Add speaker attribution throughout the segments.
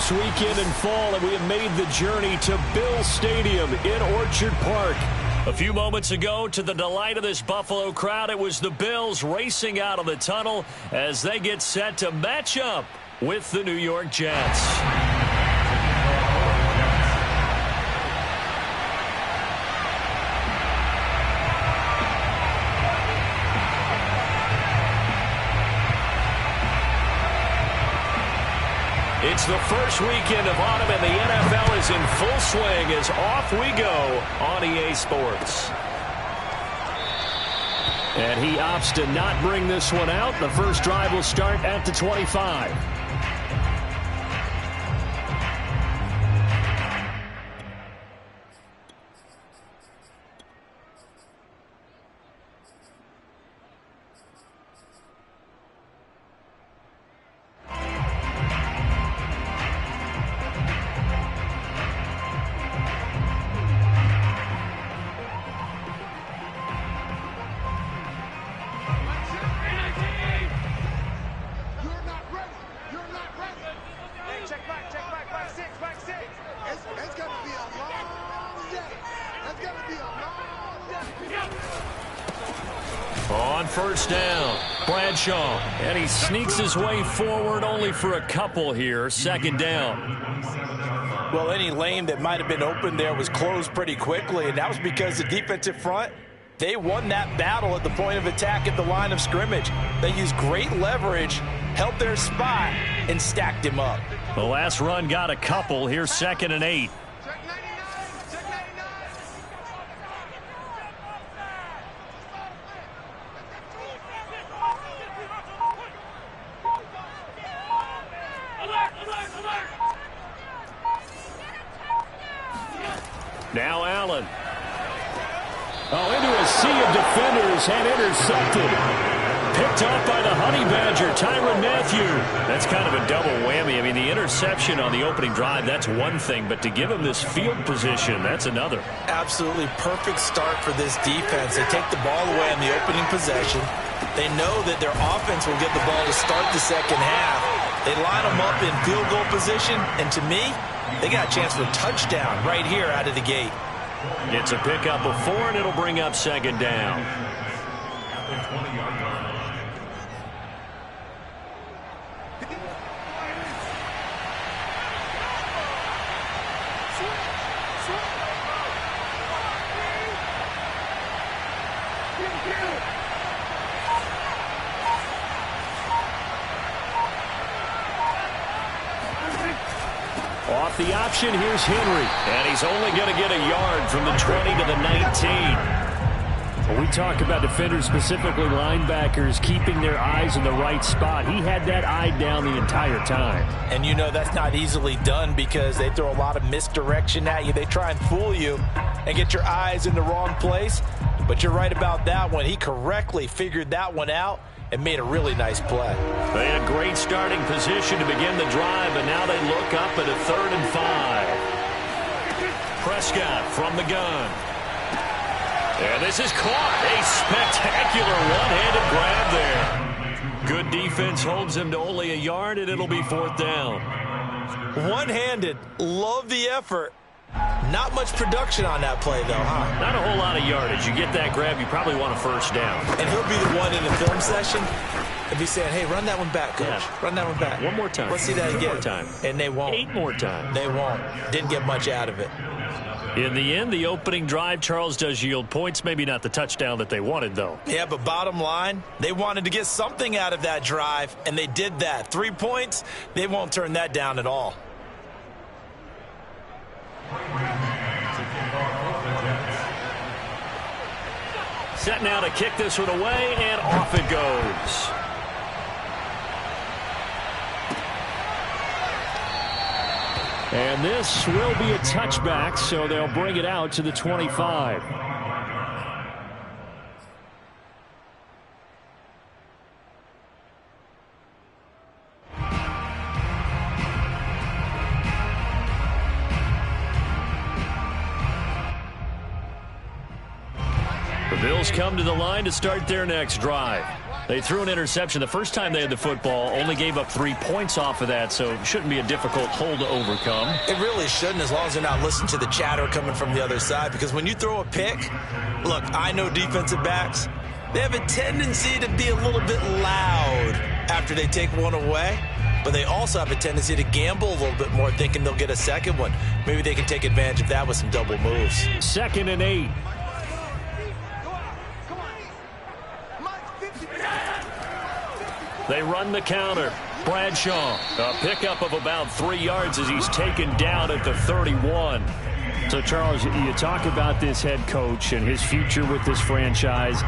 Speaker 1: first weekend in fall, and we have made the journey to Bill Stadium in Orchard Park. A few moments ago, to the delight of this Buffalo crowd, it was the Bills racing out of the tunnel as they get set to match up with the New York Jets. It's the first weekend of autumn, and the NFL is in full swing as off we go on EA Sports. And he opts to not bring this one out. The first drive will start at the 25. On first down, Bradshaw, and he sneaks his way forward only for a couple here. Second down.
Speaker 2: Well, any lane that might have been open there was closed pretty quickly, and that was because the defensive front, they won that battle at the point of attack at the line of scrimmage. They used great leverage, held their spot, and stacked him up.
Speaker 1: The last run got a couple. Here's 2nd and 8. Now Allen. Into a sea of defenders and intercepted. Picked off by the Honey Badger, Tyrann Mathieu. That's kind of a double whammy. I mean, the interception on the opening drive, that's one thing. But to give him this field position, that's another.
Speaker 2: Absolutely perfect start for this defense. They take the ball away on the opening possession. They know that their offense will get the ball to start the second half. They line them up in field goal position. And to me, they got a chance for a touchdown right here out of the gate.
Speaker 1: It's a pickup of 4, and it'll bring up 2nd down. Off the option, here's Henry. And he's only going to get a yard from the 20 to the 19. When we talk about defenders, specifically linebackers, keeping their eyes in the right spot, he had that eye down the entire time.
Speaker 2: And you know that's not easily done because they throw a lot of misdirection at you. They try and fool you and get your eyes in the wrong place. But you're right about that one. He correctly figured that one out and made a really nice play.
Speaker 1: They had a great starting position to begin the drive, and now they look up at a 3rd and 5. Prescott from the gun. And this is caught. A spectacular one-handed grab there. Good defense holds him to only a yard, and it'll be 4th down.
Speaker 2: One-handed. Love the effort. Not much production on that play, though, huh?
Speaker 1: Not a whole lot of yardage. You get that grab, you probably want a first down.
Speaker 2: And he'll be the one in the film session and be saying, hey, run that one back, coach.
Speaker 1: Yeah.
Speaker 2: Run that one back.
Speaker 1: One more time.
Speaker 2: Let's see that again.
Speaker 1: 2 more time.
Speaker 2: And they won't.
Speaker 1: 8 more times.
Speaker 2: They won't. Didn't get much out of it.
Speaker 1: In the end, the opening drive, Charles, does yield points. Maybe not the touchdown that they wanted, though.
Speaker 2: Yeah, but bottom line, they wanted to get something out of that drive, and they did that. 3 points, they won't turn that down at all.
Speaker 1: Set now to kick this one away, and off it goes. And this will be a touchback, so they'll bring it out to the 25. The Bills come to the line to start their next drive. They threw an interception the first time they had the football, only gave up 3 points off of that, so it shouldn't be a difficult hole to overcome.
Speaker 2: It really shouldn't, as long as they're not listening to the chatter coming from the other side, because when you throw a pick, look, I know defensive backs, they have a tendency to be a little bit loud after they take one away, but they also have a tendency to gamble a little bit more, thinking they'll get a second one. Maybe they can take advantage of that with some double moves.
Speaker 1: 2nd and 8. They run the counter. Bradshaw, a pickup of about 3 yards as he's taken down at the 31.
Speaker 3: So, Charles, you talk about this head coach and his future with this franchise.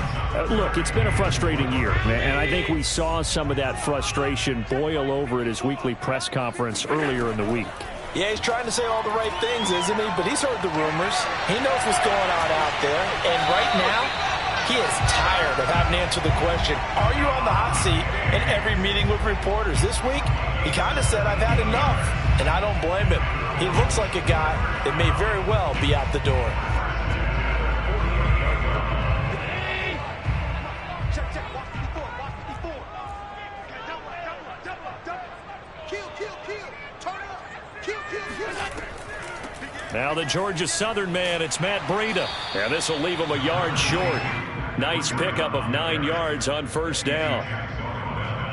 Speaker 3: Look, it's been a frustrating year, and I think we saw some of that frustration boil over at his weekly press conference earlier in the week.
Speaker 2: Yeah, he's trying to say all the right things, isn't he? But he's heard the rumors. He knows what's going on out there. And right now, he is tired of having to answer the question, are you on the hot seat in every meeting with reporters? This week, he kind of said, I've had enough. And I don't blame him. He looks like a guy that may very well be out the door.
Speaker 1: Now the Georgia Southern man, it's Matt Breida. And this will leave him a yard short. Nice pickup of 9 yards on first down.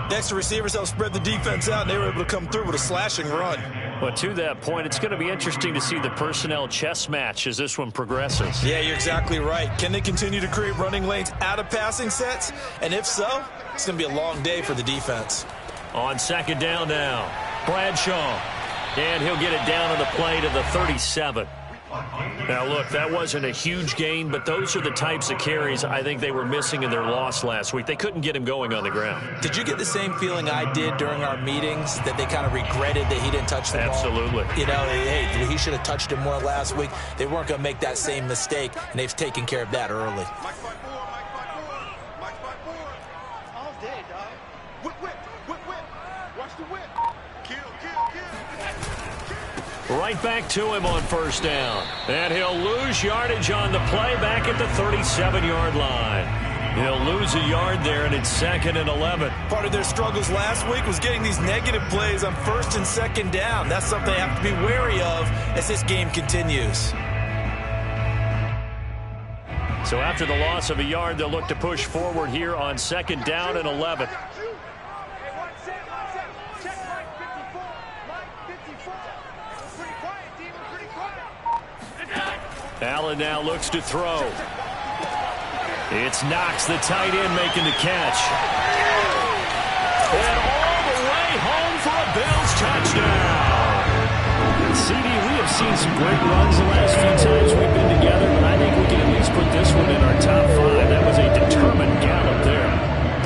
Speaker 2: Next, the receivers helped spread the defense out, and they were able to come through with a slashing run.
Speaker 1: But to that point, it's going to be interesting to see the personnel chess match as this one progresses.
Speaker 2: Yeah, you're exactly right. Can they continue to create running lanes out of passing sets? And if so, it's going to be a long day for the defense.
Speaker 1: On 2nd down now, Bradshaw. And he'll get it down on the play to the 37. Now, look, that wasn't a huge gain, but those are the types of carries I think they were missing in their loss last week. They couldn't get him going on the ground.
Speaker 2: Did you get the same feeling I did during our meetings, that they kind of regretted that he didn't touch the ball?
Speaker 1: Absolutely.
Speaker 2: You know, hey, he should have touched it more last week. They weren't going to make that same mistake, and they've taken care of that early.
Speaker 4: All day, dog. Whip, whip, whip, whip. Watch the whip. Kill, kill, kill.
Speaker 1: Right back to him on first down. And he'll lose yardage on the play back at the 37-yard line. He'll lose a yard there, and it's 2nd and 11.
Speaker 2: Part of their struggles last week was getting these negative plays on 1st and 2nd down. That's something they have to be wary of as this game continues.
Speaker 1: So after the loss of a yard, they'll look to push forward here on 2nd down and 11. Allen now looks to throw. It's Knox, the tight end, making the catch. And all the way home for a Bills touchdown.
Speaker 3: CD, we have seen some great runs the last few times we've been together, but I think we can at least put this one in our top 5. That was a determined gallop there.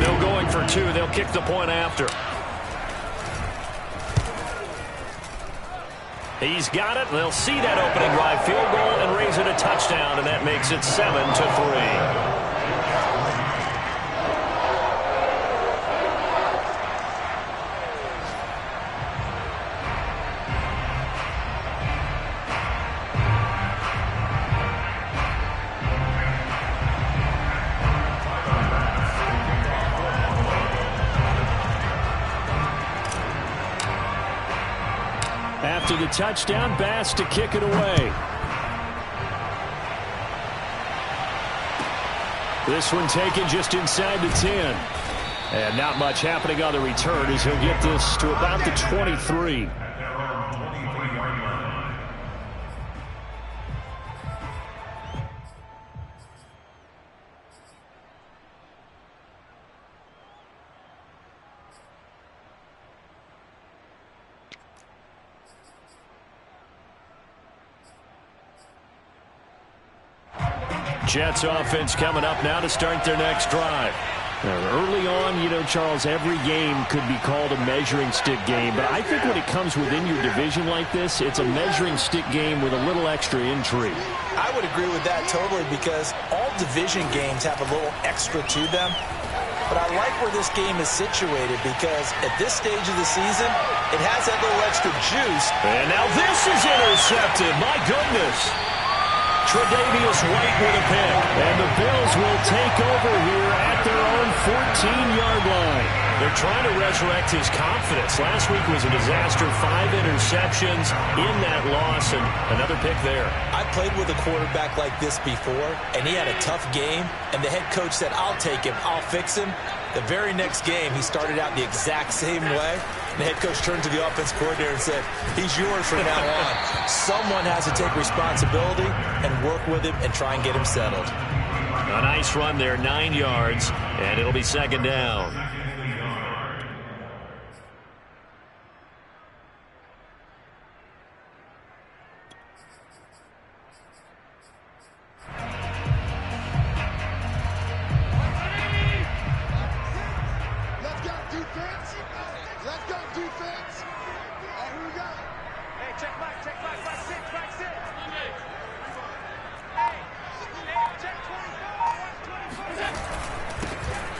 Speaker 1: They'll going for 2. They'll kick the point after. He's got it. They'll see that opening drive field goal and raise it a touchdown, and that makes it 7-3.
Speaker 3: After the touchdown, Bass to kick it away. This one taken just inside the 10. And not much happening on the return as he'll get this to about the 23.
Speaker 1: Jets offense coming up now to start their next drive.
Speaker 3: Early on, you know, Charles, every game could be called a measuring stick game. But I think when it comes within your division like this, it's a measuring stick game with a little extra intrigue.
Speaker 2: I would agree with that totally, because all division games have a little extra to them. But I like where this game is situated, because at this stage of the season, it has that little extra juice.
Speaker 1: And now this is intercepted. My goodness. Tre'Davious White with a pick. And the Bills will take over here at their own 14-yard line. They're trying to resurrect his confidence. Last week was a disaster. 5 interceptions in that loss, and another pick there.
Speaker 2: I played with a quarterback like this before, and he had a tough game, and the head coach said, I'll take him, I'll fix him. The very next game, he started out the exact same way. And the head coach turned to the offense coordinator and said, he's yours from now on. Someone has to take responsibility and work with him and try and get him settled.
Speaker 1: A nice run there, 9 yards, and it'll be second down.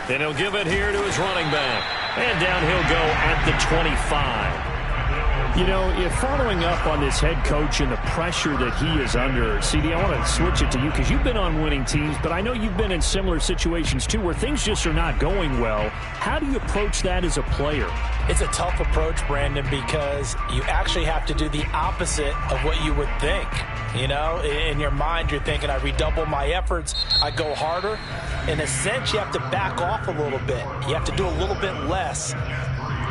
Speaker 1: And he'll give it here to his running back. And down he'll go at the 25.
Speaker 3: You know, if following up on this head coach and the pressure that he is under, CD, I want to switch it to you because you've been on winning teams, but I know you've been in similar situations too where things just are not going well. How do you approach that as a player?
Speaker 2: It's a tough approach, Brandon, because you actually have to do the opposite of what you would think. You know, in your mind, you're thinking, I redouble my efforts, I go harder. In a sense, you have to back off a little bit. You have to do a little bit less.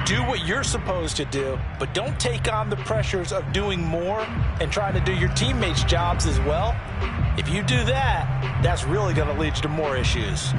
Speaker 2: Do what you're supposed to do, but don't take on the pressures of doing more and trying to do your teammates' jobs as well. If you do that, that's really going to lead you to more issues.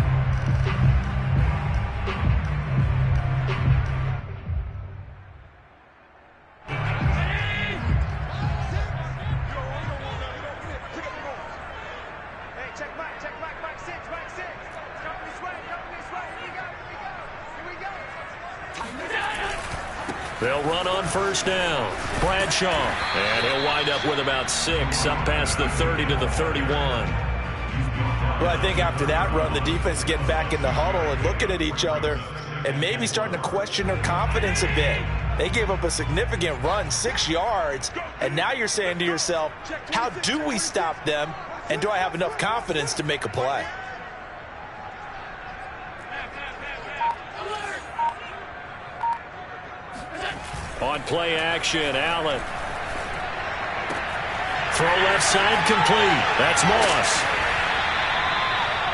Speaker 1: They'll run on first down. Bradshaw. And he'll wind up with about 6 up past the 30 to the 31.
Speaker 2: Well, I think after that run, the defense is getting back in the huddle and looking at each other and maybe starting to question their confidence a bit. They gave up a significant run, 6 yards, and now you're saying to yourself, how do we stop them, and do I have enough confidence to make a play?
Speaker 1: On play action, Allen. Throw left side complete. That's Moss.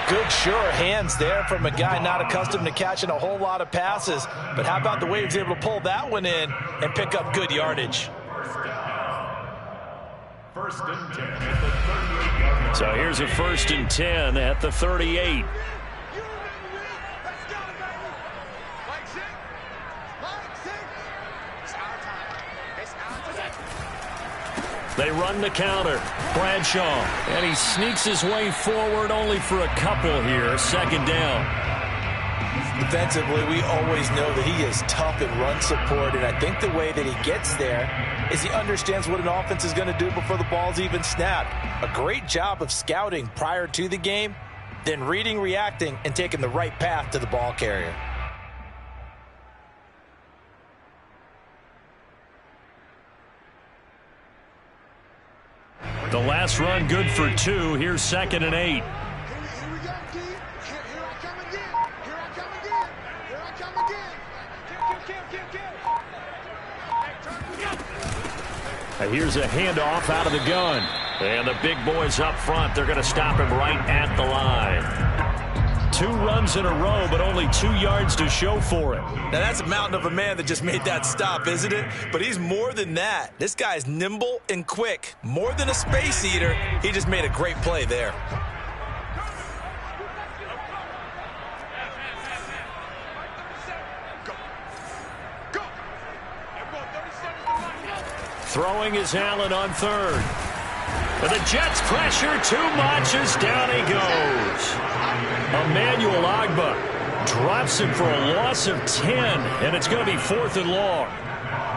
Speaker 2: Good, sure hands there from a guy not accustomed to catching a whole lot of passes. But how about the way he was able to pull that one in and pick up good yardage?
Speaker 5: First and 10 at the 38.
Speaker 1: So here's a 1st and 10 at the 38. They run the counter. Bradshaw. And he sneaks his way forward only for a couple here. Second down.
Speaker 2: Defensively, we always know that he is tough in run support, and I think the way that he gets there is he understands what an offense is going to do before the ball's even snapped. A great job of scouting prior to the game, then reading, reacting, and taking the right path to the ball carrier.
Speaker 1: The last run good for 2. Here's 2nd and 8. Here's a handoff out of the gun. And the big boys up front, they're going to stop him right at the line. 2 runs in a row, but only 2 yards to show for it.
Speaker 2: Now, that's a mountain of a man that just made that stop, isn't it? But he's more than that. This guy's nimble and quick. More than a space eater, he just made a great play there.
Speaker 1: Throwing is Allen on 3rd. But the Jets pressure too much as down he goes. Emmanuel Ogbah drops him for a loss of 10, and it's going to be 4th and long.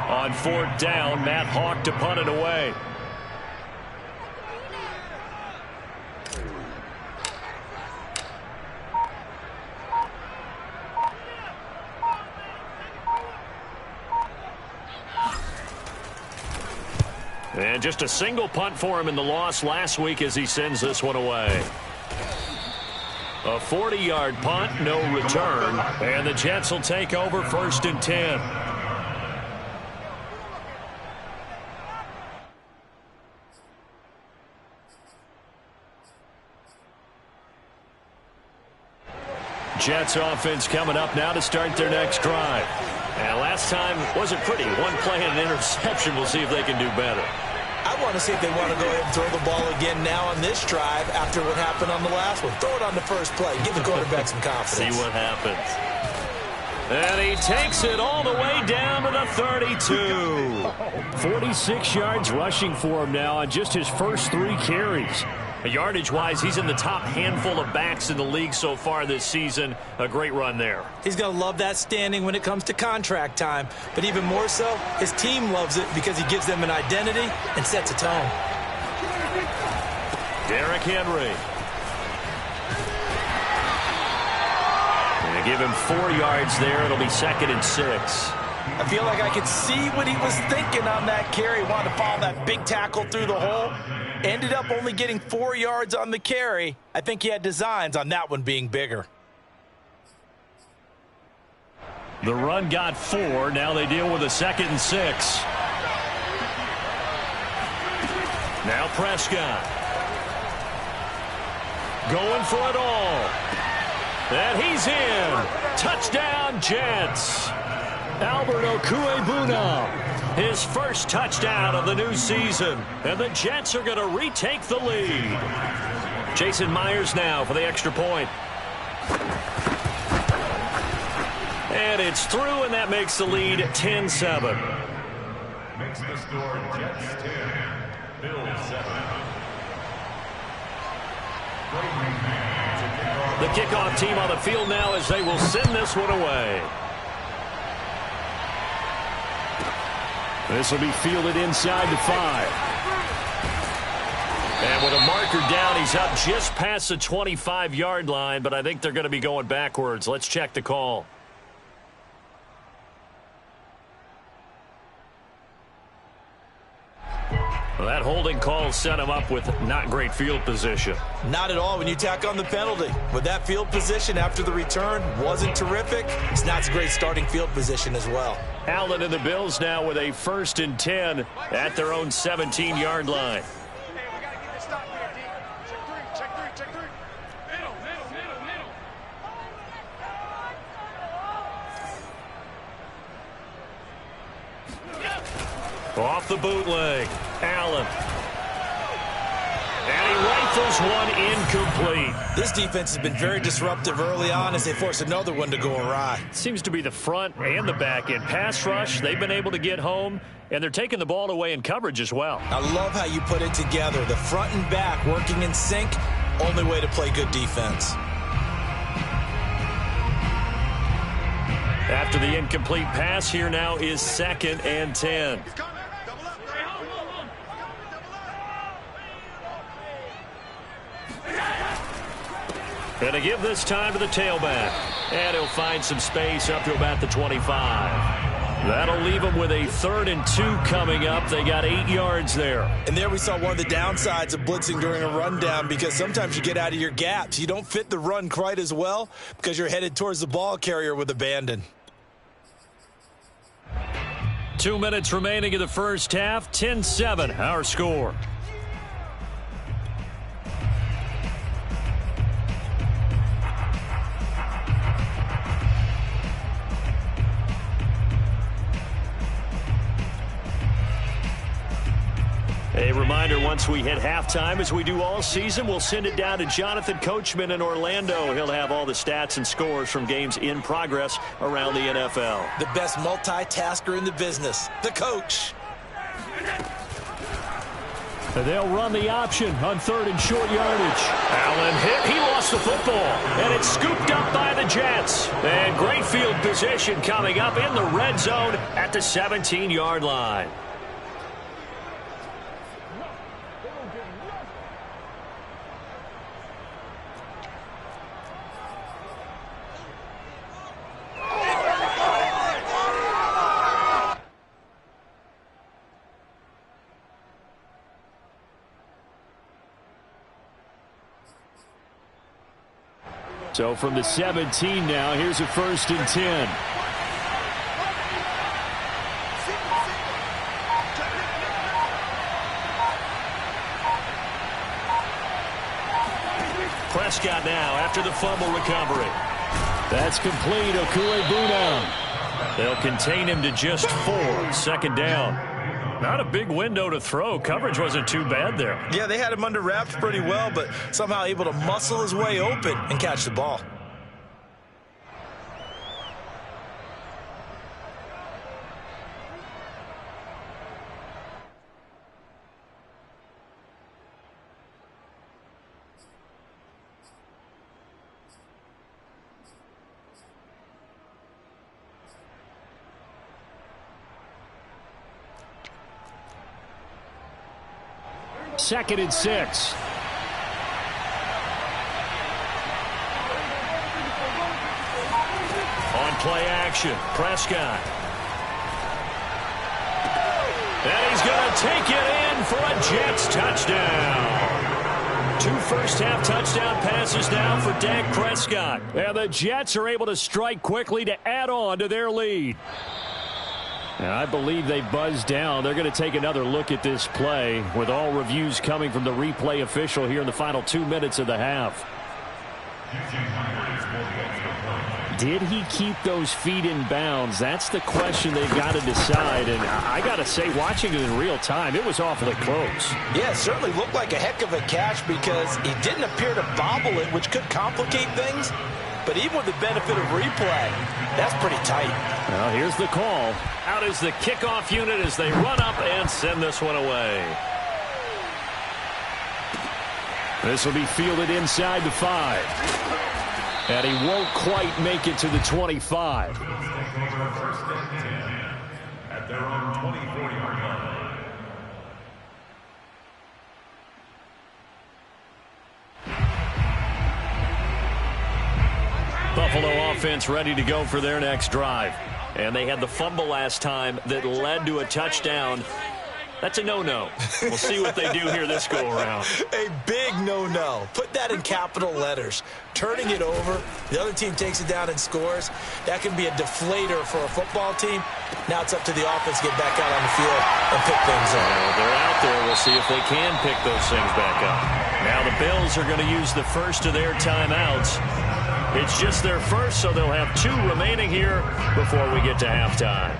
Speaker 1: On 4th down, Matt Hawk to punt it away. And just a single punt for him in the loss last week as he sends this one away. A 40-yard punt, no return. And the Jets will take over 1st and 10. Jets offense coming up now to start their next drive. And last time wasn't pretty. One play and an interception. We'll see if they can do better.
Speaker 2: I want to see if they want to go ahead and throw the ball again now on this drive after what happened on the last one. Throw it on the first play. Give the quarterback some confidence.
Speaker 1: See what happens. And he takes it all the way down to the 32. 46 yards rushing for him now on just his first 3 carries. Yardage-wise, he's in the top handful of backs in the league so far this season. A great run there.
Speaker 2: He's going to love that standing when it comes to contract time. But even more so, his team loves it because he gives them an identity and sets a tone.
Speaker 1: Derrick Henry. Going to give him 4 yards there. It'll be 2nd and 6.
Speaker 2: I feel like I could see what he was thinking on that carry. Wanted to follow that big tackle through the hole. Ended up only getting 4 yards on the carry. I think he had designs on that one being bigger.
Speaker 1: The run got 4. Now they deal with a 2nd and 6. Now Prescott. Going for it all. And he's in. Touchdown, Jets. Albert Okwuegbunam, his first touchdown of the new season. And the Jets are going to retake the lead. Jason Myers now for the extra point. And it's through, and that makes the lead 10-7.
Speaker 5: Makes the score Jets 10, Bills 7.
Speaker 1: The kickoff team on the field now as they will send this one away.
Speaker 3: This will be fielded inside the 5.
Speaker 1: And with a marker down, he's up just past the 25-yard line, but I think they're going to be going backwards. Let's check the call. Well, that holding call set him up with not great field position.
Speaker 2: Not at all when you tack on the penalty. With that field position after the return wasn't terrific. It's not a great starting field position as well.
Speaker 1: Allen and the Bills now with a 1st and 10 at their own 17-yard line. Off the bootleg, Allen. And he rifles one incomplete.
Speaker 2: This defense has been very disruptive early on as they force another one to go awry.
Speaker 1: Seems to be the front and the back end. Pass rush, they've been able to get home, and they're taking the ball away in coverage as well.
Speaker 2: I love how you put it together. The front and back working in sync, only way to play good defense.
Speaker 1: After the incomplete pass, here now is 2nd and 10. And to give this time to the tailback. And he'll find some space up to about the 25. That'll leave him with a 3rd and 2 coming up. They got 8 yards there.
Speaker 2: And there we saw one of the downsides of blitzing during a rundown, because sometimes you get out of your gaps. You don't fit the run quite as well because you're headed towards the ball carrier with abandon.
Speaker 1: 2 minutes remaining in the first half. 10-7, our score. A reminder, once we hit halftime, as we do all season, we'll send it down to Jonathan Coachman in Orlando. He'll have all the stats and scores from games in progress around the NFL.
Speaker 2: The best multitasker in the business, the coach.
Speaker 3: They'll run the option on 3rd and short yardage.
Speaker 1: Allen hit. He lost the football. And it's scooped up by the Jets. And great field position coming up in the red zone at the 17-yard line.
Speaker 3: So from the 17 now, here's a 1st and 10.
Speaker 1: Prescott now after the fumble recovery.
Speaker 3: That's complete. Okuegbunam.
Speaker 1: They'll contain him to just 4. 2nd down. Not a big window to throw. Coverage wasn't too bad there.
Speaker 2: Yeah, they had him under wraps pretty well, but somehow able to muscle his way open and catch the ball.
Speaker 3: Second and 6.
Speaker 1: On play action, Prescott. And he's going to take it in for a Jets touchdown. 2 first-half touchdown passes now for Dak Prescott.
Speaker 3: And the Jets are able to strike quickly to add on to their lead. And I believe they buzzed down. They're going to take another look at this play with all reviews coming from the replay official here in the final 2 minutes of the half. Did he keep those feet in bounds? That's the question they've got to decide. And I got to say, watching it in real time, it was awfully close.
Speaker 2: Yeah, it certainly looked like a heck of a catch because he didn't appear to bobble it, which could complicate things. But even with the benefit of replay, that's pretty tight.
Speaker 3: Well, here's the call.
Speaker 1: Out is the kickoff unit as they run up and send this one away.
Speaker 3: This will be fielded inside the 5. And he won't quite make it to the 25.
Speaker 5: First and 10 at their own 24-yard line.
Speaker 1: Buffalo offense ready to go for their next drive. And they had the fumble last time that led to a touchdown. That's a no-no. We'll see what they do here this go-around.
Speaker 2: A big no-no. Put that in capital letters. Turning it over, the other team takes it down and scores. That can be a deflator for a football team. Now it's up to the offense to get back out on the field and pick things up.
Speaker 1: Well, they're out there. We'll see if they can pick those things back up. Now the Bills are going to use the first of their timeouts. It's just their first, so they'll have 2 remaining here before we get to halftime.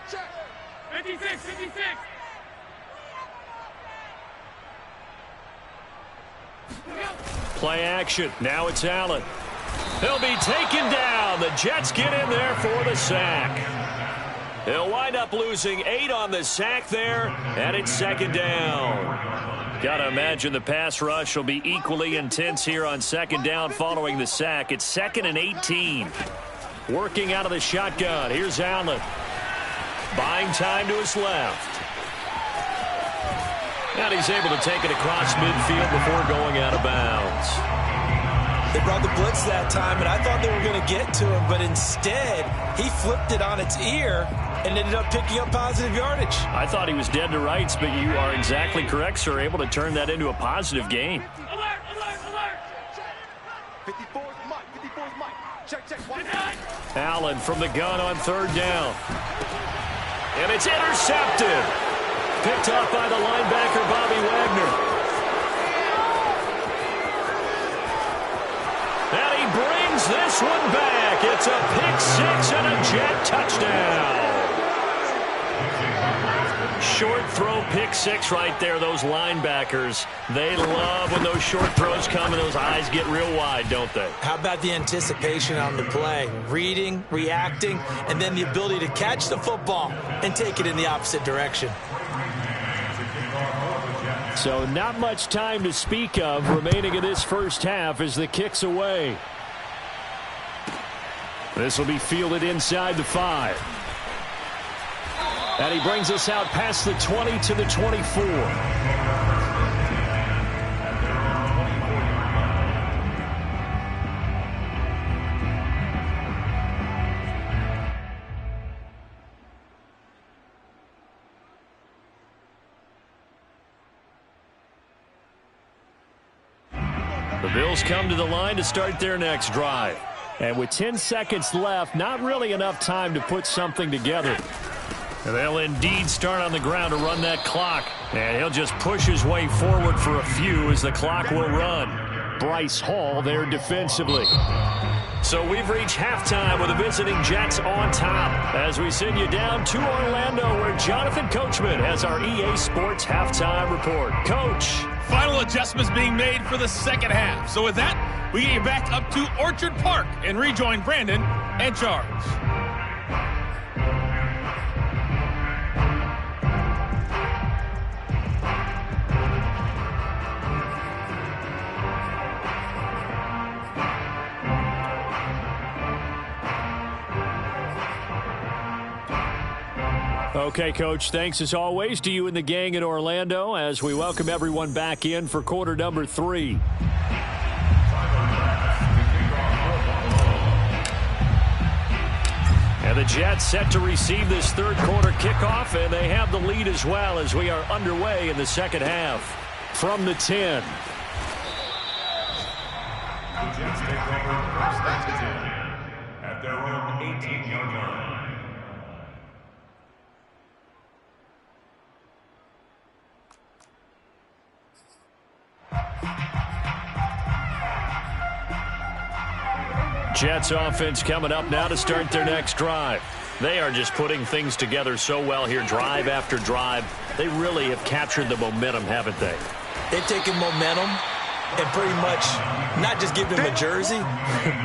Speaker 4: Check. 56.
Speaker 1: Play action. Now it's Allen. He'll be taken down. The Jets get in there for the sack. They'll wind up losing 8 on the sack there, and it's 2nd down. Got to imagine the pass rush will be equally intense here on 2nd down following the sack. It's 2nd and 18. Working out of the shotgun. Here's Allen. Buying time to his left. And he's able to take it across midfield before going out of bounds.
Speaker 2: They brought the blitz that time, and I thought they were going to get to him, but instead, he flipped it on its ear and ended up picking up positive yardage.
Speaker 1: I thought he was dead to rights, but you are exactly correct, sir. Able to turn that into a positive gain.
Speaker 4: Alert! 54's Mike. Check.
Speaker 1: Allen from the gun on 3rd down. And it's intercepted. Picked off by the linebacker, Bobby Wagner. And he brings this one back. It's a pick 6 and a Jet touchdown. Short throw, pick 6 right there. Those linebackers, they love when those short throws come and those eyes get real wide, don't they?
Speaker 2: How about the anticipation on the play? Reading, reacting, and then the ability to catch the football and take it in the opposite direction.
Speaker 3: So not much time to speak of remaining in this first half as the kick's away. This will be fielded inside the 5. And he brings us out past the 20 to the 24.
Speaker 1: Bills come to the line to start their next drive.
Speaker 3: And with 10 seconds left, not really enough time to put something together.
Speaker 1: And they'll indeed start on the ground to run that clock. And he'll just push his way forward for a few as the clock will run.
Speaker 3: Bryce Hall there defensively.
Speaker 1: So we've reached halftime with the visiting Jets on top as we send you down to Orlando where Jonathan Coachman has our EA Sports halftime report. Coach.
Speaker 6: Final adjustments being made for the second half. So with that, we get you back up to Orchard Park and rejoin Brandon and Charles.
Speaker 3: Okay, Coach, thanks as always to you and the gang in Orlando as we welcome everyone back in for quarter number 3.
Speaker 1: And the Jets set to receive this third quarter kickoff, and they have the lead as well as we are underway in the second half. From the 10.
Speaker 5: The Jets take over first and 10 at their own 18-yard line.
Speaker 1: Jets offense coming up now to start their next drive. They are just putting things together so well here, drive after drive. They really have captured the momentum, haven't they?
Speaker 2: They've taken momentum and pretty much not just give them a jersey,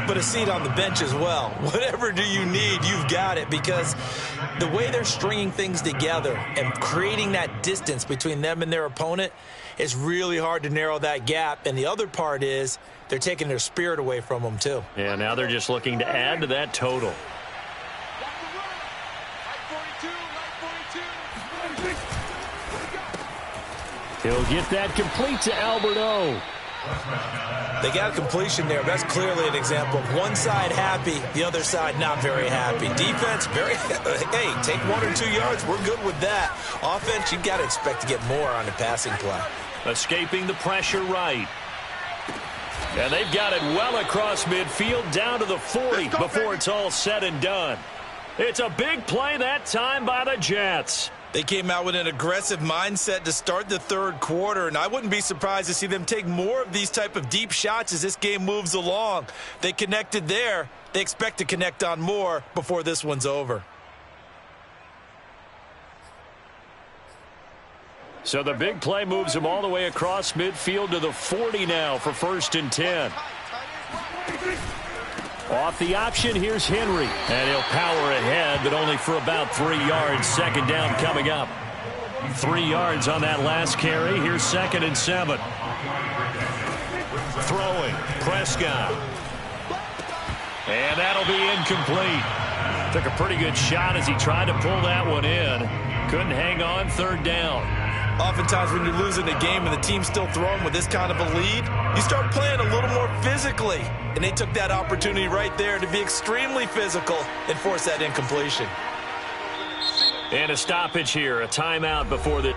Speaker 2: but a seat on the bench as well. Whatever do you need, you've got it, because the way they're stringing things together and creating that distance between them and their opponent is really hard to narrow that gap. And the other part is they're taking their spirit away from them, too.
Speaker 1: Yeah, now they're just looking to add to that total.
Speaker 3: He'll get that complete to Alberto.
Speaker 2: They got a completion there. That's clearly an example of one side happy, the other side not very happy. Defense, hey, take 1 or 2 yards. We're good with that. Offense, you've got to expect to get more on the passing play.
Speaker 1: Escaping the pressure right. And they've got it well across midfield down to the 40 before it's all said and done. It's a big play that time by the Jets.
Speaker 2: They came out with an aggressive mindset to start the third quarter, and I wouldn't be surprised to see them take more of these type of deep shots as this game moves along. They connected there. They expect to connect on more before this one's over.
Speaker 1: So the big play moves them all the way across midfield to the 40 now for 1st and 10.
Speaker 3: Off the option, here's Henry.
Speaker 1: And he'll power ahead, but only for about 3 yards. Second down coming up. 3 yards on that last carry. Here's 2nd and 7. Throwing, Prescott. And that'll be incomplete. Took a pretty good shot as he tried to pull that one in. Couldn't hang on, 3rd down.
Speaker 2: Oftentimes when you're losing a game and the team's still throwing with this kind of a lead, you start playing a little more physically. And they took that opportunity right there to be extremely physical and force that incompletion.
Speaker 1: And a stoppage here, a timeout before the...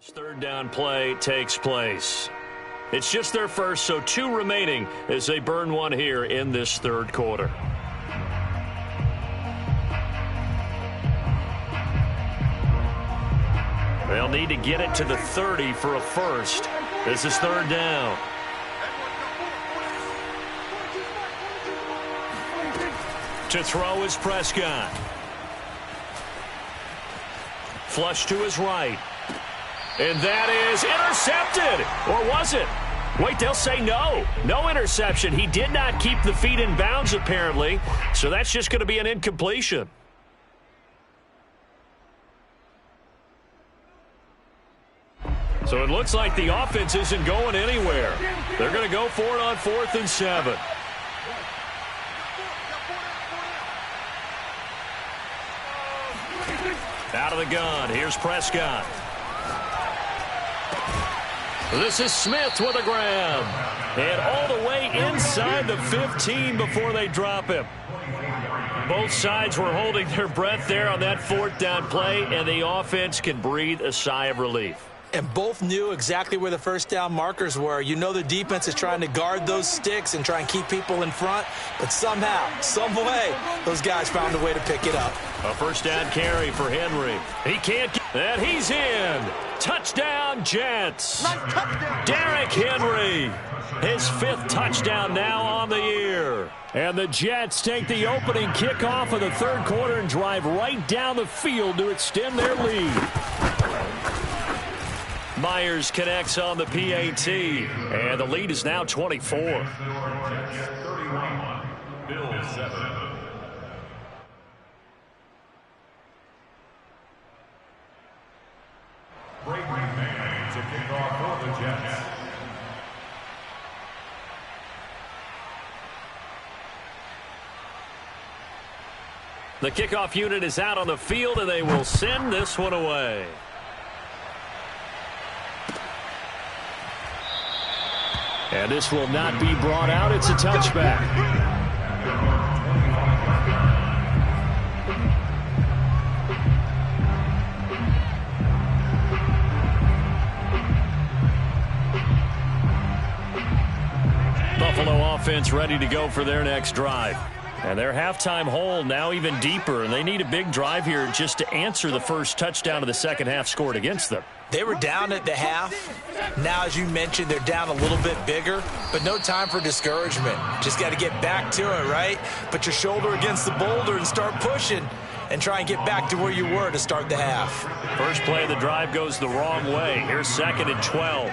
Speaker 1: Third down play takes place. It's just their first, so 2 remaining as they burn one here in this third quarter. They'll need to get it to the 30 for a first. This is 3rd down. To throw is Prescott. Flush to his right. And that is intercepted. Or was it? Wait, they'll say no. No interception. He did not keep the feet in bounds, apparently. So that's just going to be an incompletion. So it looks like the offense isn't going anywhere. They're going to go for it on 4th and 7. Out of the gun. Here's Prescott. This is Smith with a grab. And all the way inside the 15 before they drop him. Both sides were holding their breath there on that 4th down play, and the offense can breathe a sigh of relief.
Speaker 2: And both knew exactly where the first down markers were. You know the defense is trying to guard those sticks and try and keep people in front. But somehow, some way, those guys found a way to pick it up.
Speaker 1: A first down carry for Henry. He can't get that. He's in. Touchdown, Jets.
Speaker 4: Nice touchdown.
Speaker 1: Derrick Henry. His 5th touchdown now on the year. And the Jets take the opening kickoff of the 3rd quarter and drive right down the field to extend their lead. Myers connects on the PAT, and the lead is now 24.
Speaker 5: Jets 31, Bills 7. Brady Manning to kick off for the Jets.
Speaker 1: The kickoff unit is out on the field, and they will send this one away. And this will not be brought out. It's a touchback. Buffalo offense ready to go for their next drive. And their halftime hole now even deeper, and they need a big drive here just to answer the first touchdown of the second half scored against them.
Speaker 2: They were down at the half. Now, as you mentioned, they're down a little bit bigger, but no time for discouragement. Just got to get back to it, right? Put your shoulder against the boulder and start pushing and try and get back to where you were to start the half.
Speaker 1: First play of the drive goes the wrong way. Here's 2nd and 12.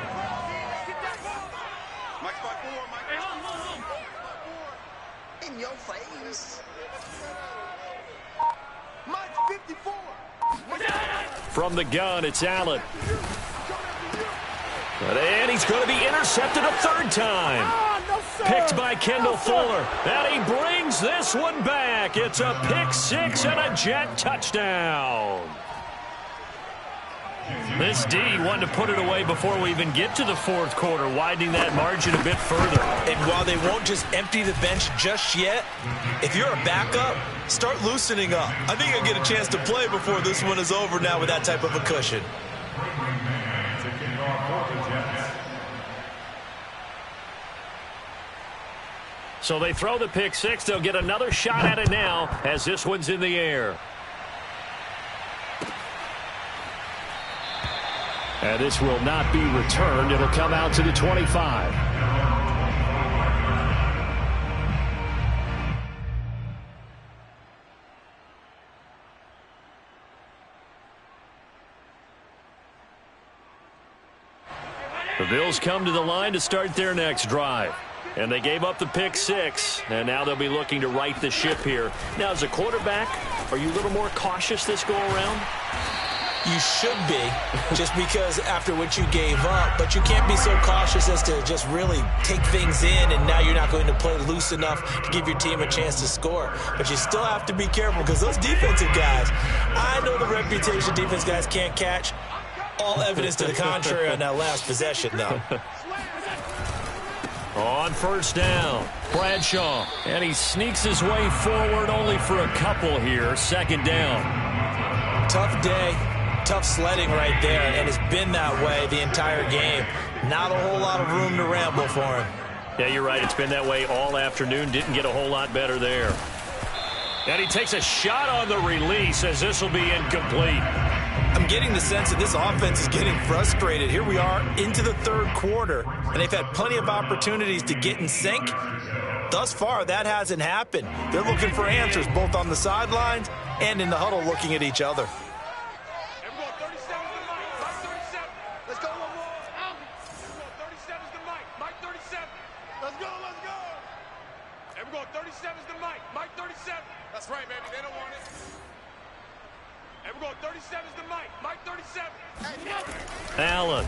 Speaker 4: In your face. Mike's 54.
Speaker 1: From the gun, it's Allen. And he's going to be intercepted a 3rd time. Picked by Kendall Fuller. And he brings this one back. It's a pick 6 and a Jet touchdown. This D wanted to put it away before we even get to the 4th quarter, widening that margin a bit further.
Speaker 2: And while they won't just empty the bench just yet, if you're a backup, start loosening up. I think you'll get a chance to play before this one is over now with that type of a cushion.
Speaker 1: So they throw the pick 6. They'll get another shot at it now as this one's in the air. And this will not be returned. It'll come out to the 25. The Bills come to the line to start their next drive. And they gave up the pick 6, and now they'll be looking to right the ship here. Now, as a quarterback, are you a little more cautious this go-around?
Speaker 2: You should be, just because after what you gave up, but you can't be so cautious as to just really take things in, and now you're not going to play loose enough to give your team a chance to score. But you still have to be careful because those defensive guys, I know the reputation defense guys can't catch. All evidence to the contrary on that last possession, though.
Speaker 1: On first down, Bradshaw, and he sneaks his way forward only for a couple here. 2nd down.
Speaker 2: Tough day, tough sledding right there, and it's been that way the entire game. Not a whole lot of room to ramble for him.
Speaker 1: Yeah, you're right. It's been that way all afternoon. Didn't get a whole lot better there. And he takes a shot on the release as this will be incomplete.
Speaker 2: I'm getting the sense that this offense is getting frustrated. Here we are into the 3rd quarter, and they've had plenty of opportunities to get in sync. Thus far, that hasn't happened. They're looking for answers both on the sidelines and in the huddle looking at each other.
Speaker 4: Everyone, 37 to Mike. Mike 37. Let's go one more. 37 to Mike. Mike That's right, baby. They don't want it. Hey, we're going 37's to Mike. Mike 37.
Speaker 1: Allen.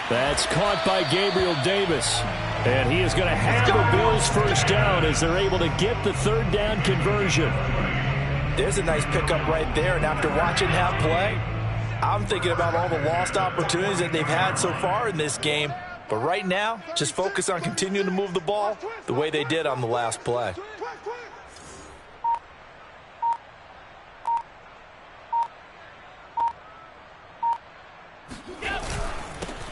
Speaker 1: That's caught by Gabriel Davis. And he is going to have the Bills first down as they're able to get the third down conversion.
Speaker 2: There's a nice pickup right there. And after watching that play, I'm thinking about all the lost opportunities that they've had so far in this game. But right now, just focus on continuing to move the ball the way they did on the last play.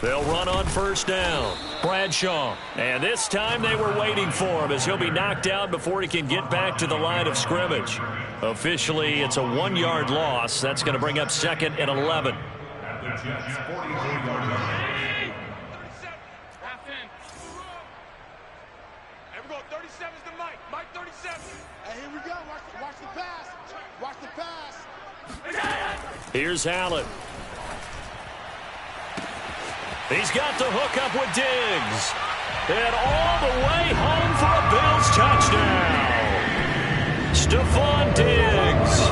Speaker 1: They'll run on first down. Bradshaw. And this time they were waiting for him as he'll be knocked down before he can get back to the line of scrimmage. Officially, it's a 1-yard loss. That's going to bring up 2nd and 11.
Speaker 5: At the Jets' 44-yard line.
Speaker 4: Half in. Hey, we're going 37's to Mike. Mike 37. Hey, here we go. Watch the pass. Watch the pass.
Speaker 1: Here's Allen. He's got the hook up with Diggs. And all the way home for a Bills touchdown. Stephon Diggs.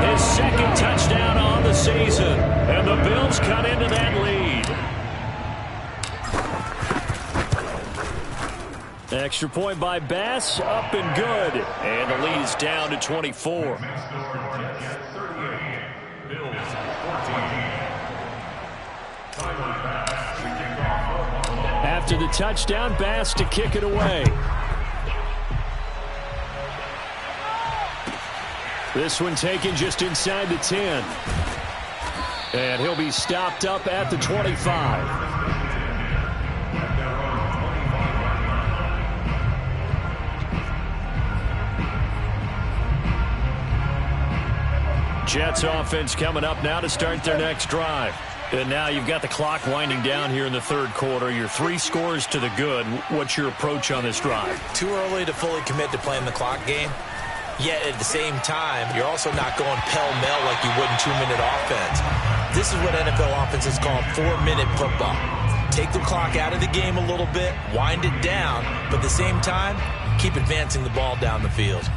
Speaker 1: His 2nd touchdown on the season. And the Bills cut into that lead. Extra point by Bass. Up and good. And the lead is down to 24. After the touchdown, Bass to kick it away. This one taken just inside the 10. And he'll be stopped up at the 25. Jets offense coming up now to start their next drive. And now you've got the clock winding down here in the third quarter. You're 3 scores to the good. What's your approach on this drive?
Speaker 2: Too early to fully commit to playing the clock game. Yet at the same time, you're also not going pell-mell like you would in 2-minute offense. This is what NFL offenses call 4-minute football. Take the clock out of the game a little bit, wind it down, but at the same time, keep advancing the ball down the field.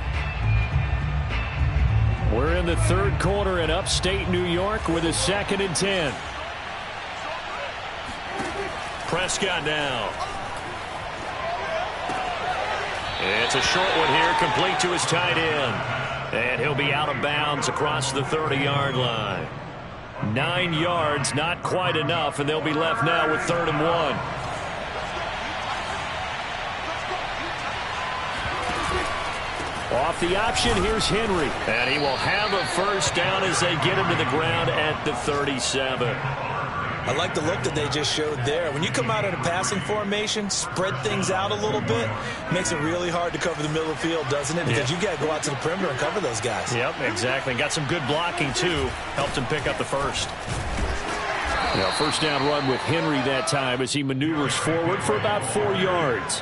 Speaker 1: We're in the third quarter in upstate New York with a 2nd and 10. Prescott now. It's a short one here, complete to his tight end. And he'll be out of bounds across the 30-yard line. 9 yards, not quite enough, and they'll be left now with 3rd and 1. Off the option, here's Henry. And he will have a first down as they get him to the ground at the 37.
Speaker 2: I like the look that they just showed there. When you come out in a passing formation, spread things out a little bit, makes it really hard to cover the middle of the field, doesn't it? Because you got to go out to the perimeter and cover those guys.
Speaker 1: Yep, exactly. Got some good blocking, too. Helped him pick up the first. Now, first down run with Henry that time as he maneuvers forward for about 4 yards.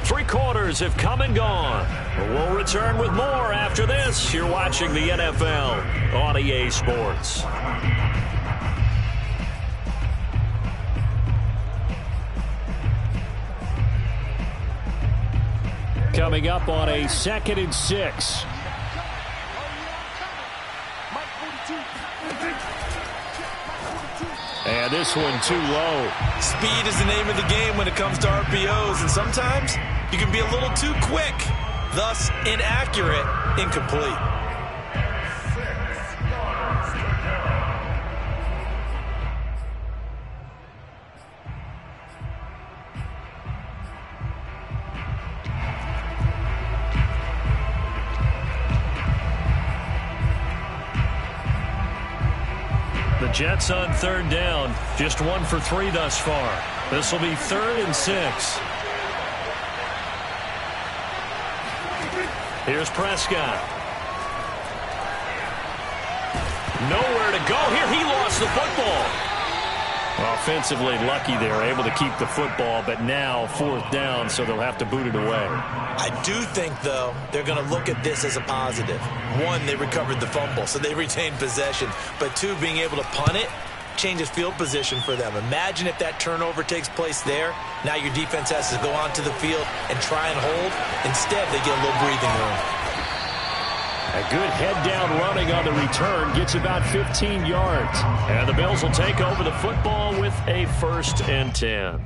Speaker 1: Three quarters have come and gone. We'll return with more after this. You're watching the NFL on EA Sports. Coming up on a 2nd and 6. And this one too low.
Speaker 2: Speed is the name of the game when it comes to RPOs, and sometimes you can be a little too quick, thus inaccurate, incomplete.
Speaker 1: The Jets on 3rd down, just 1 for 3 thus far. This will be 3rd and 6. Here's Prescott. Nowhere to go here. He lost the football. Offensively lucky they're able to keep the football, but now 4th down, so they'll have to boot it away.
Speaker 2: I do think, though, they're going to look at this as a positive. 1, they recovered the fumble, so they retained possession. But 2, being able to punt it changes field position for them. Imagine if that turnover takes place there. Now your defense has to go onto the field and try and hold. Instead, they get a little breathing room.
Speaker 3: A good head-down running on the return gets about 15 yards.
Speaker 1: And the Bills will take over the football with a 1st and 10.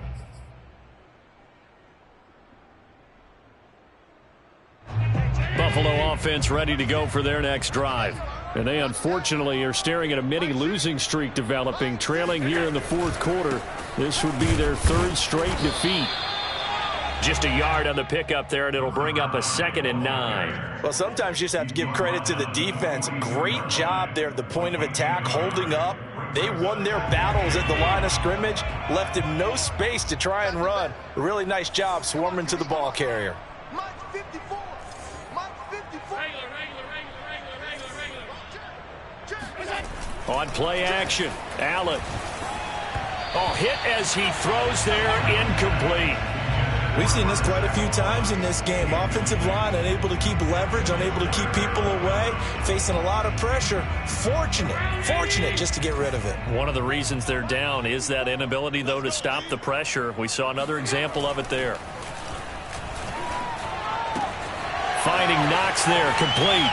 Speaker 1: Buffalo offense ready to go for their next drive.
Speaker 3: And they unfortunately are staring at a mini losing streak developing, trailing here in the 4th quarter. This would be their 3rd straight defeat.
Speaker 1: Just a yard on the pickup there, and it'll bring up a 2nd and 9.
Speaker 2: Well, sometimes you just have to give credit to the defense. Great job there at the point of attack, holding up. They won their battles at the line of scrimmage, left him no space to try and run. A really nice job swarming to the ball carrier.
Speaker 4: Mike 54. Mike 54.
Speaker 1: On play action, Allen. Oh, hit as he throws there, incomplete.
Speaker 2: We've seen this quite a few times in this game. Offensive line unable to keep leverage, unable to keep people away, facing a lot of pressure. Fortunate just to get rid of it.
Speaker 1: One of the reasons they're down is that inability, though, to stop the pressure. We saw another example of it there. Finding Knox there, complete.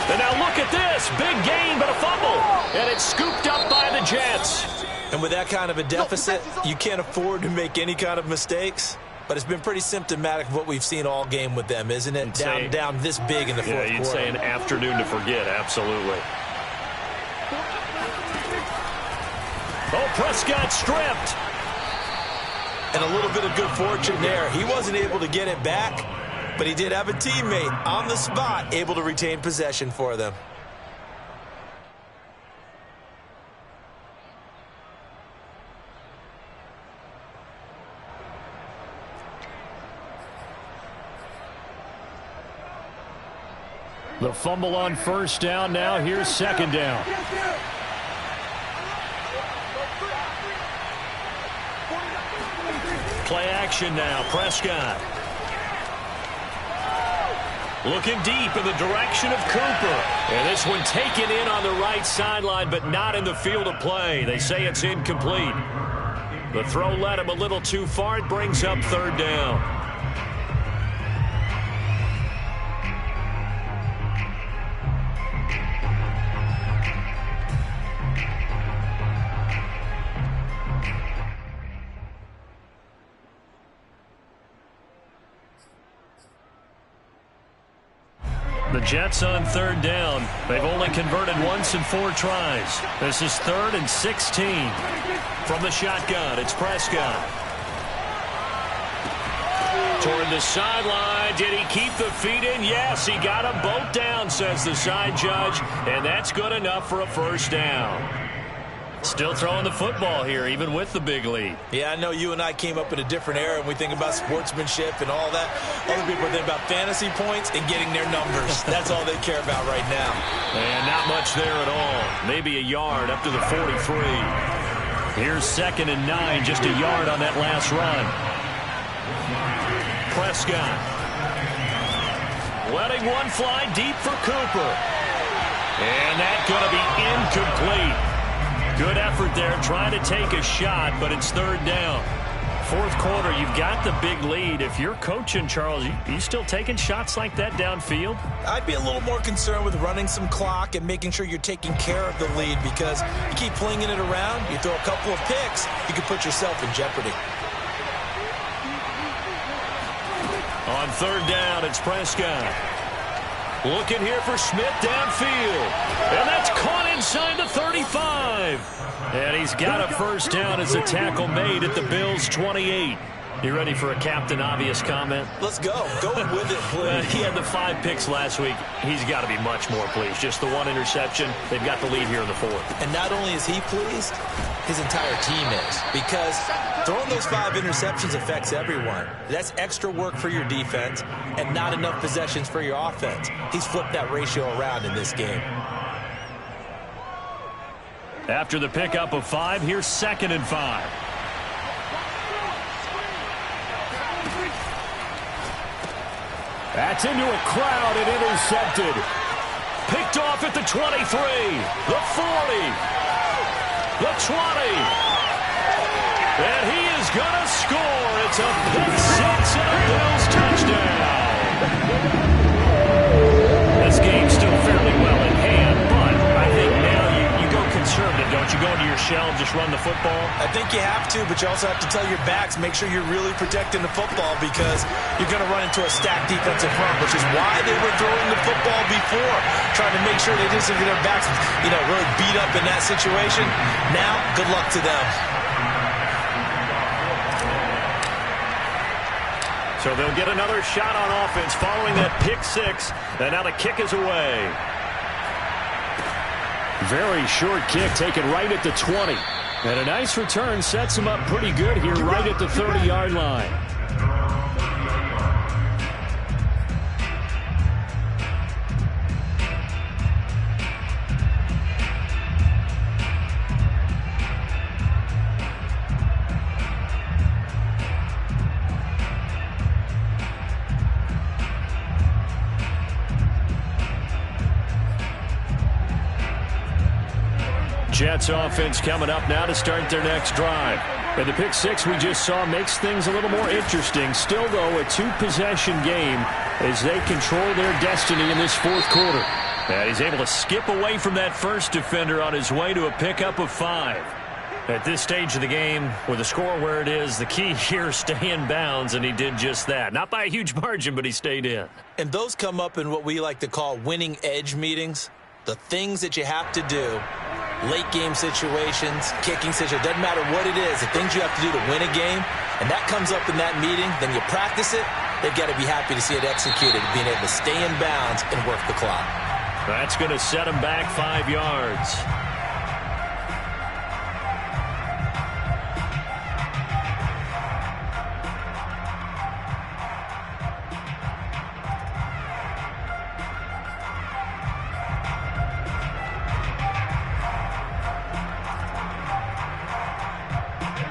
Speaker 1: And now look at this. Big gain, but a fumble. And it's scooped up by the Jets.
Speaker 2: And with that kind of a deficit, you can't afford to make any kind of mistakes. But it's been pretty symptomatic of what we've seen all game with them, isn't it? Down this big in the 4th quarter.
Speaker 1: You'd say an afternoon to forget, absolutely. Oh, Prescott stripped.
Speaker 2: And a little bit of good fortune there. He wasn't able to get it back, but he did have a teammate on the spot able to retain possession for them.
Speaker 3: The fumble on 1st down. Now here's 2nd down.
Speaker 1: Play action now. Prescott. Looking deep in the direction of Cooper. And this one taken in on the right sideline, but not in the field of play. They say it's incomplete. The throw led him a little too far. It brings up 3rd down. The Jets on 3rd down. They've only converted once in 4 tries. This is 3rd and 16. From the shotgun, it's Prescott. Toward the sideline. Did he keep the feet in? Yes, he got them both down, says the side judge. And that's good enough for a 1st down. Still throwing the football here, even with the big lead.
Speaker 2: Yeah, I know you and I came up in a different era, and we think about sportsmanship and all that. Other people think about fantasy points and getting their numbers. That's all they care about right now.
Speaker 1: And not much there at all. Maybe a yard up to the 43. Here's 2nd and 9, just a yard on that last run. Prescott. Letting one fly deep for Cooper. And that's going to be incomplete. Good effort there, trying to take a shot, but it's 3rd down. 4th quarter, you've got the big lead. If you're coaching, Charles, you still taking shots like that downfield?
Speaker 2: I'd be a little more concerned with running some clock and making sure you're taking care of the lead, because you keep flinging it around, you throw a couple of picks, you can put yourself in jeopardy.
Speaker 1: On 3rd down, it's Prescott. Looking here for Smith downfield. And that's caught inside the 35. And he's got a 1st down as a tackle made at the Bills' 28. You ready for a Captain Obvious comment?
Speaker 2: Let's go. Go with it, please.
Speaker 1: He had the 5 picks last week. He's got to be much more pleased. Just the 1 interception. They've got the lead here in the 4th.
Speaker 2: And not only is he pleased, his entire team is. Because throwing those 5 interceptions affects everyone. That's extra work for your defense and not enough possessions for your offense. He's flipped that ratio around in this game.
Speaker 3: After the pickup of 5, here's 2nd and 5. That's into a crowd and intercepted.
Speaker 1: Picked off at the 23, the 40. the 20. And he is going to score. It's a pick six and a Bills touchdown. This game's still fairly well in hand, but I think now you go conservative, don't you? Go into your shell and just run the football?
Speaker 2: I think you have to, but you also have to tell your backs, make sure you're really protecting the football because you're going to run into a stacked defensive front, which is why they were throwing the football before, trying to make sure they didn't get their backs, really beat up in that situation. Now, good luck to them.
Speaker 1: So they'll get another shot on offense following that pick six. And now the kick is away.
Speaker 3: Very short kick taken right at the 20. And a nice return sets him up pretty good here right at the 30-yard line. Jets offense coming up now to start their next drive. And the pick six we just saw makes things a little more interesting. Still, though, a two-possession game as they control their destiny in this fourth quarter.
Speaker 1: And he's able to skip away from that first defender on his way to a pickup of 5. At this stage of the game, with the score where it is, the key here, stay in bounds, and he did just that. Not by a huge margin, but he stayed in.
Speaker 2: And those come up in what we like to call winning edge meetings. The things that you have to do. Late game situations, kicking situations, doesn't matter what it is, the things you have to do to win a game, and that comes up in that meeting, then you practice it, they've got to be happy to see it executed, being able to stay in bounds and work the clock.
Speaker 1: That's going to set him back 5 yards.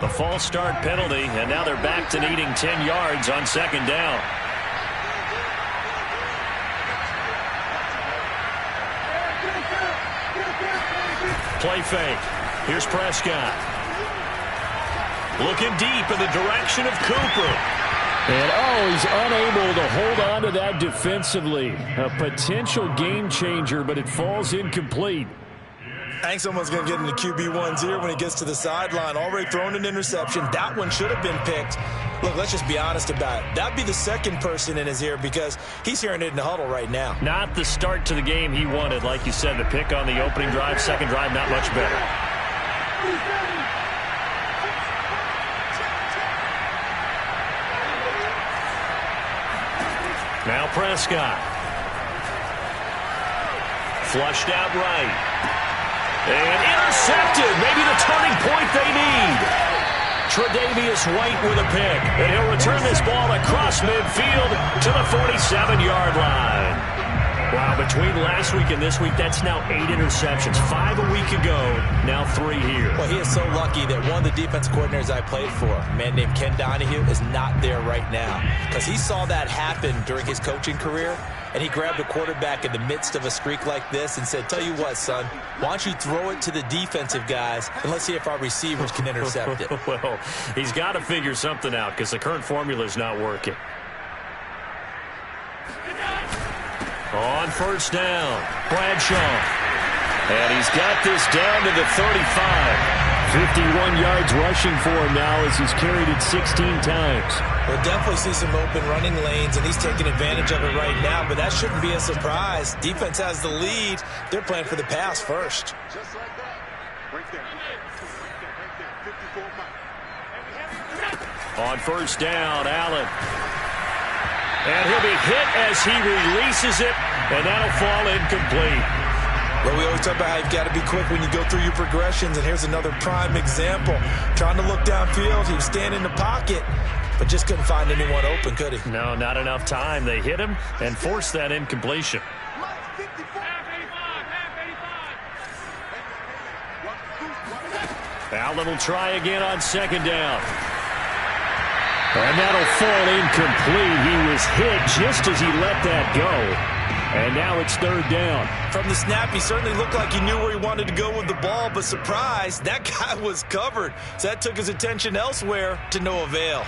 Speaker 1: A false start penalty, and now they're back to needing 10 yards on second down. Play fake. Here's Prescott. Looking deep in the direction of Cooper.
Speaker 3: And, he's unable to hold on to that defensively. A potential game changer, but it falls incomplete.
Speaker 2: I think someone's going to get into QB1's ear when he gets to the sideline. Already thrown an interception. That one should have been picked. Look, let's just be honest about it. That'd be the second person in his ear because he's hearing it in the huddle right now.
Speaker 1: Not the start to the game he wanted. Like you said, the pick on the opening drive, second drive, not much better. Now Prescott. Flushed out right. And intercepted. Maybe the turning point they need. Tre'Davious White with a pick. And he'll return this ball across midfield to the 47-yard line. Wow, between last week and this week, that's now 8 interceptions. 5 a week ago, now 3 here.
Speaker 2: Well, he is so lucky that one of the defense coordinators I played for, a man named Ken Donahue, is not there right now. Because he saw that happen during his coaching career, and he grabbed a quarterback in the midst of a streak like this and said, tell you what, son, why don't you throw it to the defensive guys, and let's see if our receivers can intercept it.
Speaker 1: Well, he's got to figure something out because the current formula is not working. On first down, Bradshaw. And he's got this down to the 35. 51 yards rushing for him now as he's carried it 16 times.
Speaker 2: We'll definitely see some open running lanes, and he's taking advantage of it right now, but that shouldn't be a surprise. Defense has the lead. They're playing for the pass first.
Speaker 4: Just like that. Right there. Right there. 54 miles.
Speaker 1: On first down, Allen. And he'll be hit as he releases it, and that'll fall incomplete.
Speaker 2: Well, we always talk about how you've got to be quick when you go through your progressions, and here's another prime example. Trying to look downfield, he was standing in the pocket, but just couldn't find anyone open, could he?
Speaker 1: No, not enough time. They hit him and forced that incompletion. Allen will try again on second down. And that'll fall incomplete. He was hit just as he let that go.
Speaker 3: And now it's third down.
Speaker 2: From the snap, he certainly looked like he knew where he wanted to go with the ball, but surprise, that guy was covered. So that took his attention elsewhere to no avail.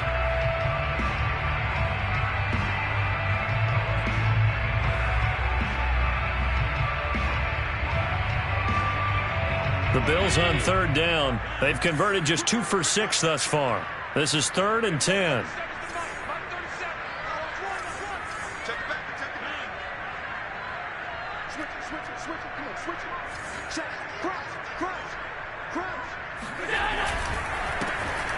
Speaker 1: The Bills on third down. They've converted just 2 for 6 thus far. This is 3rd and 10.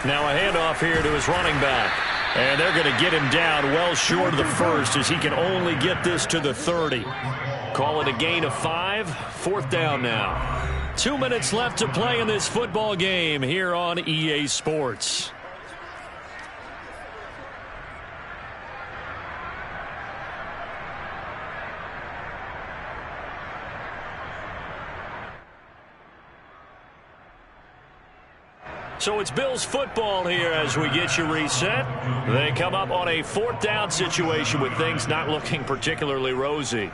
Speaker 1: Now a handoff here to his running back. And they're going to get him down well short of the first as he can only get this to the 30. Call it a gain of 5. 4th down now. 2 minutes left to play in this football game here on EA Sports. So it's Bills football here as we get you reset. They come up on a 4th down situation with things not looking particularly rosy.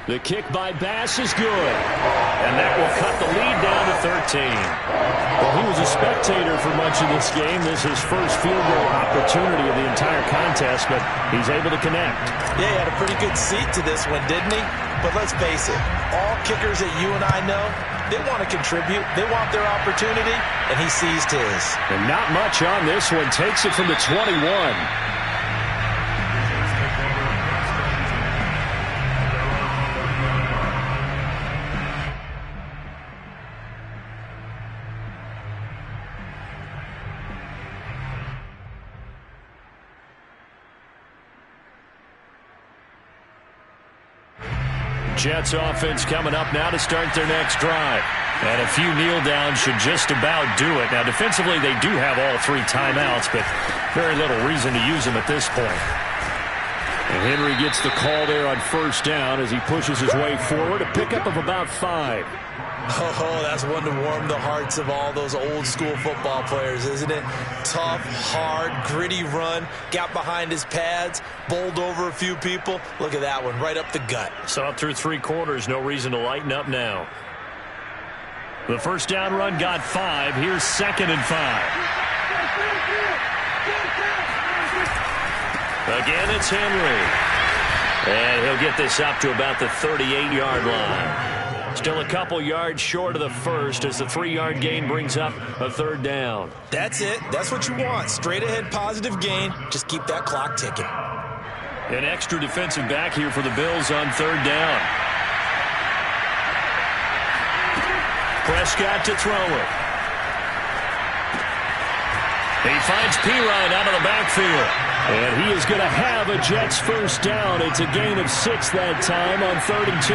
Speaker 1: The kick by Bass is good. And that will cut the lead down to 13.
Speaker 3: Well, he was a spectator for much of this game. This is his first field goal opportunity of the entire contest, but he's able to connect.
Speaker 2: Yeah, he had a pretty good seat to this one, didn't he? But let's face it, all kickers that you and I know, they want to contribute. They want their opportunity, and he seized his.
Speaker 3: And not much on this one. Takes it from the 21.
Speaker 1: Jets offense coming up now to start their next drive. And a few kneel downs should just about do it. Now, defensively, they do have all 3 timeouts, but very little reason to use them at this point.
Speaker 3: And Henry gets the call there on 1st down as he pushes his way forward. A pickup of about 5.
Speaker 2: Oh, that's one to warm the hearts of all those old school football players, isn't it? Tough, hard, gritty run, got behind his pads, bowled over a few people. Look at that one, right up the gut.
Speaker 1: So up through 3 quarters, no reason to lighten up now. The 1st down run got 5. Here's 2nd and 5. Again, it's Henry. And he'll get this up to about the 38-yard line. Still a couple yards short of the first as the 3-yard gain brings up a 3rd down.
Speaker 2: That's it. That's what you want. Straight ahead positive gain. Just keep that clock ticking.
Speaker 1: An extra defensive back here for the Bills on 3rd down. Prescott to throw it. He finds Pirine out of the backfield.
Speaker 3: And he is going to have a Jets 1st down. It's a gain of 6 that time on 3rd and 2.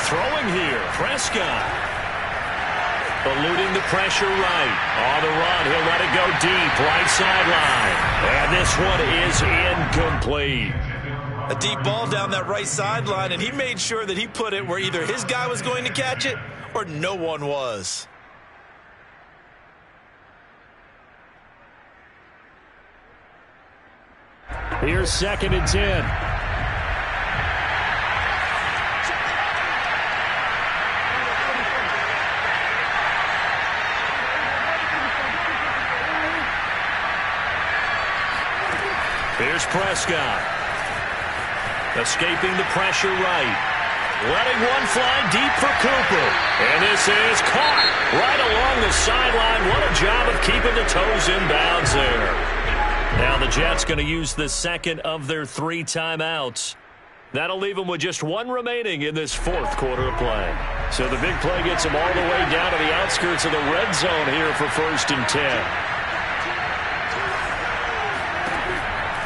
Speaker 1: Throwing here, Prescott. Eluding the pressure right. On the run, he'll let it go deep, right sideline. And this one is incomplete.
Speaker 2: A deep ball down that right sideline, and he made sure that he put it where either his guy was going to catch it or no one was.
Speaker 3: Here's 2nd and 10.
Speaker 1: Here's Prescott. Escaping the pressure right. Letting one fly deep for Cooper. And this is caught right along the sideline. What a job of keeping the toes in bounds there. Now the Jets going to use the 2nd of their 3 timeouts. That'll leave them with just 1 remaining in this 4th quarter of play. So the big play gets them all the way down to the outskirts of the red zone here for 1st and 10.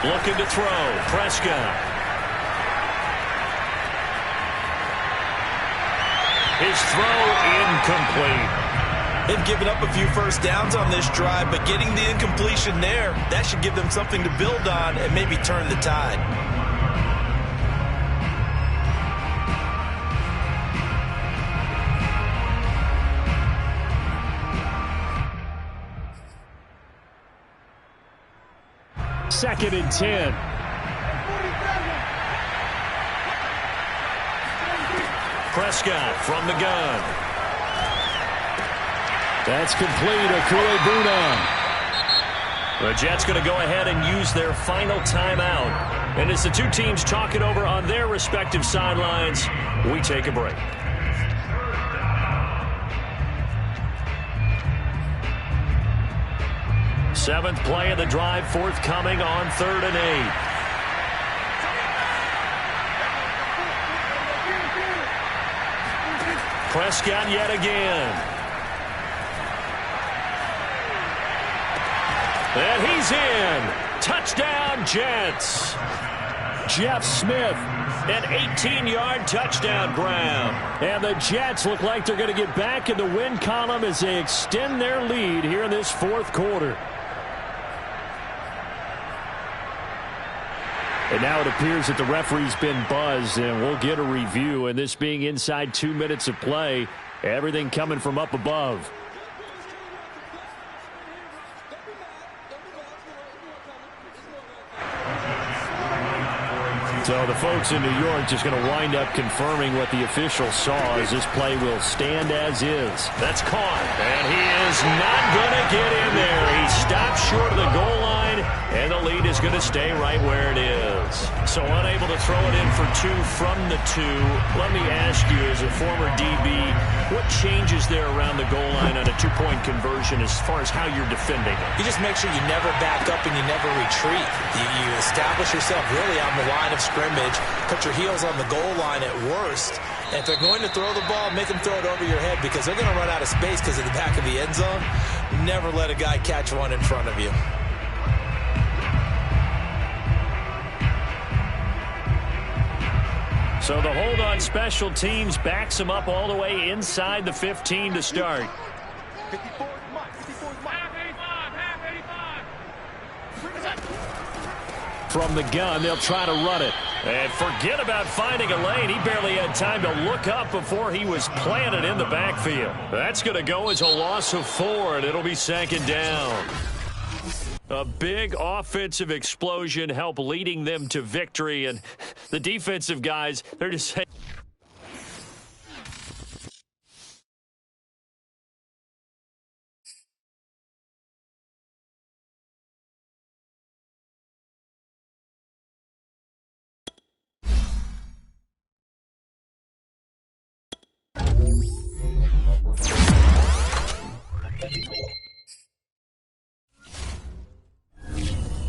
Speaker 1: Looking to throw. Prescott. His throw incomplete.
Speaker 2: They've given up a few 1st downs on this drive, but getting the incompletion there, that should give them something to build on and maybe turn the tide.
Speaker 3: 2nd and 10.
Speaker 1: Prescott from the gun.
Speaker 3: That's complete. Okuegbuna.
Speaker 1: The Jets going to go ahead and use their final timeout. And as the two teams talk it over on their respective sidelines, we take a break. Seventh play of the drive forthcoming on 3rd and 8. Prescott yet again. And he's in. Touchdown, Jets.
Speaker 3: Jeff Smith.
Speaker 1: An 18-yard touchdown ground.
Speaker 3: And the Jets look like they're going to get back in the win column as they extend their lead here in this 4th quarter. And now it appears that the referee's been buzzed, and we'll get a review. And this being inside 2 minutes of play, everything coming from up above. So the folks in New York just going to wind up confirming what the officials saw as this play will stand as is.
Speaker 1: That's caught, and he is not going to get in there. He stopped short of the goal line, and the lead is going to stay right where it is. So unable to throw it in for 2 from the 2. Let me ask you, as a former DB, what changes there around the goal line on a 2-point conversion as far as how you're defending it?
Speaker 2: You just make sure you never back up and you never retreat. You establish yourself really on the line of scrimmage, put your heels on the goal line at worst. And if they're going to throw the ball, make them throw it over your head because they're going to run out of space because of the back of the end zone. Never let a guy catch one in front of you.
Speaker 1: So the hold on special teams backs him up all the way inside the 15 to start.
Speaker 3: From the gun, they'll try to run it.
Speaker 1: And forget about finding a lane. He barely had time to look up before he was planted in the backfield. That's going to go as a loss of 4, and it'll be 2nd down. A big offensive explosion helped leading them to victory, and the defensive guys, they're just saying...